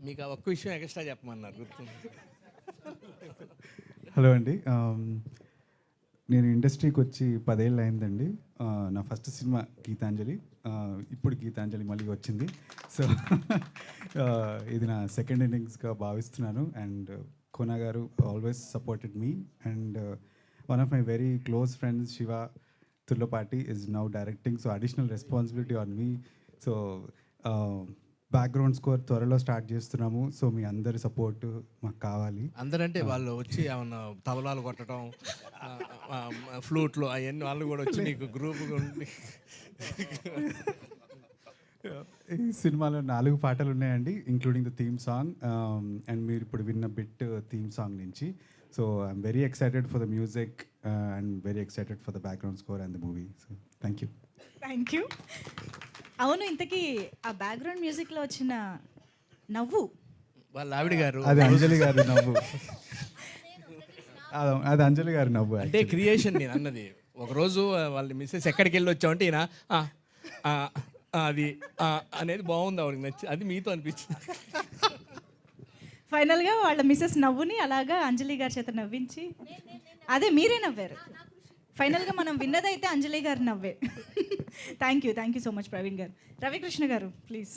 మీకు ఆ ఒక్క విషయం ఎక్స్ట్రా చెప్పమన్నారు గుర్తుంది. హలో అండి, నేను ఇండస్ట్రీకి వచ్చి 10 ఏళ్ళు అయిందండి. నా ఫస్ట్ సినిమా గీతాంజలి. ఇప్పుడు గీతాంజలి మళ్ళీ వచ్చింది. సో ఇది నా సెకండ్ ఇన్నింగ్స్గా భావిస్తున్నాను. అండ్ కోనా గారు always supported me. And one of my very close friends Shiva Turlapati is now directing, so additional responsibility on me. So background score త్వరలో స్టార్ట్ చేస్తున్నాము. సో మీ అందరి సపోర్ట్ మాకు కావాలి. అందరంటే వాళ్ళు వచ్చి ఏమన్నా తబలాలు కొట్టడం, ఫ్లూట్లు అవన్నీ వాళ్ళు కూడా వచ్చి నీకు గ్రూప్గా ఉండి. ఈ సినిమాలో 4 పాటలు ఉన్నాయండి, including the theme song. And మీరు ఇప్పుడు విన్న బిట్ థీమ్ సాంగ్ నుంచి. So I'm very excited for the music and very excited for the background score and the movie. So thank you. Thank you. అవును, ఇంతకీ ఆ బ్యాక్గ్రౌండ్ మ్యూజిక్లో వచ్చిన నవ్వు వాళ్ళ ఆవిడ గారు, అది అంజలి గారి నవ్వు. అది అంజలి గారి నవ్వు అంటే క్రియేషన్. నేను అన్నది ఒకరోజు వాళ్ళ మిస్సెస్ ఎక్కడికి వెళ్ళి వచ్చామంటే ఈయన అది అనేది బాగుంది, ఆవిడకి నచ్చి, అది మీతో అనిపించింది. ఫైనల్గా వాళ్ళ మిస్సెస్ నవ్వుని అలాగా అంజలి గారి చేత నవ్వించి, అదే మీరే నవ్వారు. ఫైనల్గా మనం విన్నదైతే అంజలి గారు నవ్వే. Thank you so much Praveen గారు. రవికృష్ణ గారు ప్లీజ్.